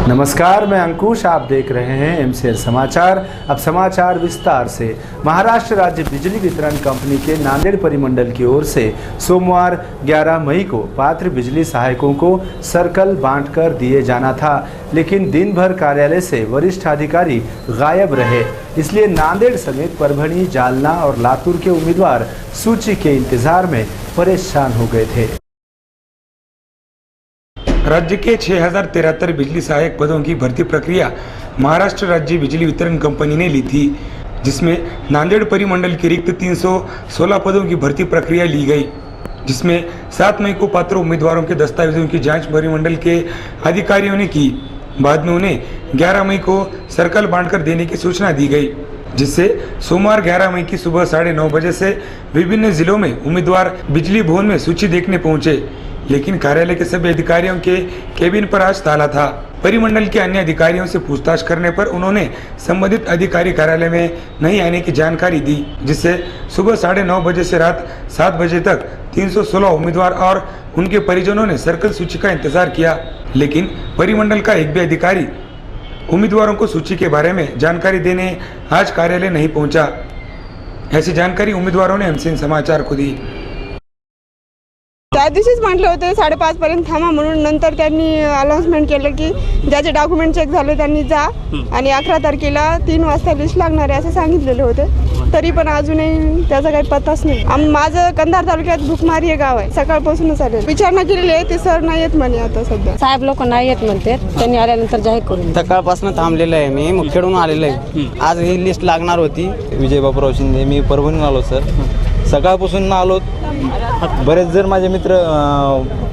नमस्कार, मैं अंकुश, आप देख रहे हैं MCL समाचार। अब समाचार विस्तार से। महाराष्ट्र राज्य बिजली वितरण कंपनी के नांदेड़ परिमंडल की ओर से सोमवार 11 मई को पात्र बिजली सहायकों को सर्कल बांटकर दिए जाना था, लेकिन दिन भर कार्यालय से वरिष्ठ अधिकारी गायब रहे। इसलिए नांदेड़ समेत परभणी, जालना और लातूर के उम्मीदवार सूची के इंतजार में परेशान हो गए थे। राज्य के 6073 बिजली सहायक पदों की भर्ती प्रक्रिया महाराष्ट्र राज्य बिजली वितरण कंपनी ने ली थी, जिसमें नांदेड़ परिमंडल के रिक्त 316 पदों की भर्ती प्रक्रिया ली गई, जिसमें 7 मई को पात्र उम्मीदवारों के दस्तावेजों की जांच परिमंडल के अधिकारियों ने की। बाद में उन्हें 11 मई को सर्कल बांटकर देने की सूचना दी गई, जिससे सोमवार 11 मई की सुबह 9:30 बजे से विभिन्न जिलों में उम्मीदवार बिजली भवन में सूची देखने पहुंचे, लेकिन कार्यालय के सभी अधिकारियों के केबिन पर आज ताला था। परिमंडल के अन्य अधिकारियों से पूछताछ करने पर उन्होंने संबंधित अधिकारी कार्यालय में नहीं आने की जानकारी दी, जिससे सुबह 9:30 बजे से रात 7 बजे तक 316 उम्मीदवार और उनके परिजनों ने सर्कल सूची का इंतजार किया, लेकिन परिमंडल का एक भी अधिकारी उम्मीदवारों को सूची के बारे में जानकारी देने आज कार्यालय नहीं पहुंचा। ऐसी जानकारी उम्मीदवारों ने MCN समाचार को दी। त्या दिवशीच म्हटले होते 5:30 पर्यंत थांबा म्हणून। नंतर त्यांनी अनाउन्समेंट केलं की ज्याचे डॉक्युमेंट चेक झाले त्यांनी जा आणि 11 तारखेला 3 वाजता लिस्ट लागणार आहे असं सांगितलेले होते, तरी पण अजूनही त्याचा काही पत्ताच नाही। माझं कंधार तालुक्यात भुकमारी हे गाव आहे, सकाळपासूनच आले, विचारणा केलेली आहे, ते सर नाही येत म्हणे आता सध्या। साहेब लोक नाही येत म्हणते, त्यांनी आल्यानंतर जाहीर करून। सकाळपासून थांबलेलं आहे मी, मुखेडून आलेलो आहे। आज ही लिस्ट लागणार होती। विजय बापूराव शिंदे, मी परभणीहून आलो सर। सकाळपासून आलो। बरेच जर माझे मित्र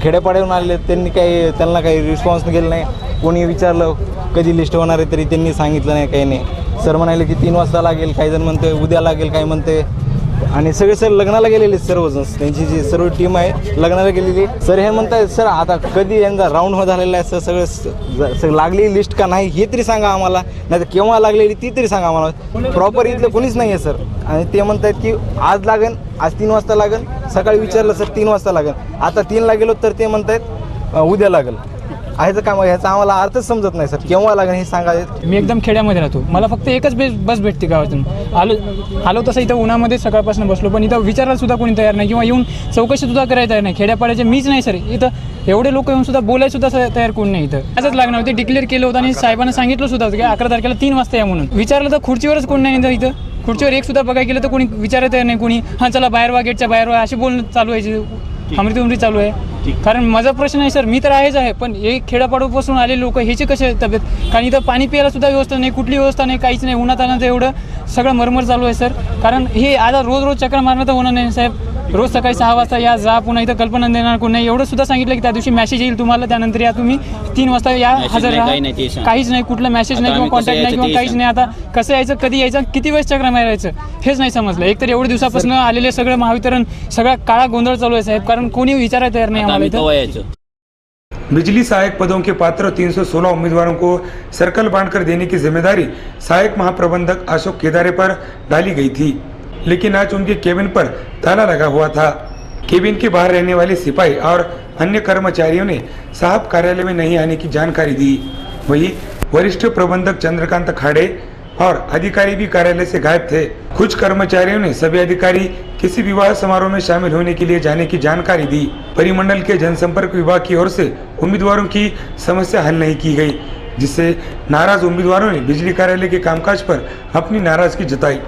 खेड्यापाड्याहून आलेले, त्यांना काही रिस्पॉन्स केलं नाही। कोणी विचारलं कधी लिस्ट होणार आहे तरी त्यांनी सांगितलं नाही, काही नाही। सर म्हणाले की 3 वाजता लागेल, काही जण म्हणते उद्या लागेल, काही म्हणते। आणि सगळे सर लग्नाला गेलेले, सर्वजण त्यांची जी सर्व टीम आहे लग्नाला गेलेली। सर हे म्हणतात सर आता कधी यंदा राऊंड हो झालेला आहे, सगळं लागलेली लिस्ट का नाही हे तरी सांगा आम्हाला, नाही तर केव्हा लागलेली ती तरी सांगा आम्हाला। प्रॉपर इथलं कोणीच नाही आहे सर, आणि ते म्हणतात की आज लागेल, आज 3 वाजता लागेल। सकाळी विचारलं सर 3 वाजता लागेल, आता 3ला गेलो तर ते म्हणतात उद्या लागेल। ह्याचं काम, ह्याचा आम्हाला अर्थच समजत नाही सर, केव्हा लागेल हे सांगा। मी एकदम खेड्यामध्ये राहतो, मला फक्त एकच बस भेटते गावातून। आलो तसं इथं उन्हामध्ये सकाळपासून बसलो, पण इथं विचारायला सुद्धा कोणी तयार नाही किंवा येऊन चौकशी सुद्धा करायला तयार नाही। खेड्यापाड्याचे मीच नाही सर, इथं एवढे लोक येऊन सुद्धा बोलायला सुद्धा तयार कोण नाही। इथं आजच लागणार होते, डिक्लेअर केलं होतं आणि साहेबांना सांगितलं सुद्धा होतं की 11 तारखेला 3 वाजता या म्हणून। विचारलं तर खुर्चीवरच कोण नाही इथं, खुर्चीवर एक सुद्धा बघायला गेलं तर कोणी विचारायला तयार नाही। कोणी हां चला बाहेर वा, गेटच्या बाहेर वा असे बोलणं चालू आहे, हमरी तुमरी चालू आहे। कारण माझा प्रश्न आहे सर, मी तर आहेच आहे, पण हे खेड्यापाड्यापासून आलेले लोक ह्याची कशी तब्येत, कारण इथं पाणी प्यायला सुद्धा व्यवस्था नाही, कुठली व्यवस्था नाही, काहीच नाही। उन्हात आल्यानंतर एवढं सगळं मरमर चालू आहे सर, कारण हे आता रोज चक्कर मारणं तर होणार नाही साहेब। रोज सकाळी 6 वाजता या, जा, पुन्हा इथं कल्पना देणार कोण नाही। एवढं सुद्धा सांगितलं की त्या दिवशी मेसेज येईल तुम्हाला, त्यानंतर या तुम्ही 3 वाजता या, हजर राहा। काहीच नाही, कुठला मेसेज नाही किंवा कॉन्टॅक्ट नाही किंवा काहीच नाही। आता कसं यायचं, कधी यायचं, किती वेळेस चक्र मारायचं हेच नाही समजलं। एक तर एवढ्या दिवसापासून आलेले सगळं महावितरण सगळा काळा गोंधळ चालू आहे साहेब, कारण कोणी विचारायला तयार नहीं आम्हाला इथं। बिजली सहायक पदों के पात्र 316 उम्मीदवारों को सर्कल बांटकर देने की जिम्मेदारी सहायक महाप्रबंधक अशोक केदारे पर डाली गई थी, लेकिन आज उनके केबिन पर ताला लगा हुआ था। केबिन के बाहर रहने वाले सिपाही और अन्य कर्मचारियों ने साहब कार्यालय में नहीं आने की जानकारी दी। वहीं वरिष्ठ प्रबंधक चंद्रकांत खाड़े और अधिकारी भी कार्यालय से गायब थे। कुछ कर्मचारियों ने सभी अधिकारी किसी विवाह समारोह में शामिल होने के लिए जाने की जानकारी दी। परिमंडल के जनसंपर्क विभाग की ओर से उम्मीदवारों की समस्या हल नहीं की गई, जिससे नाराज उम्मीदवारों ने बिजली कार्यालय के कामकाज पर अपनी नाराजगी जताई।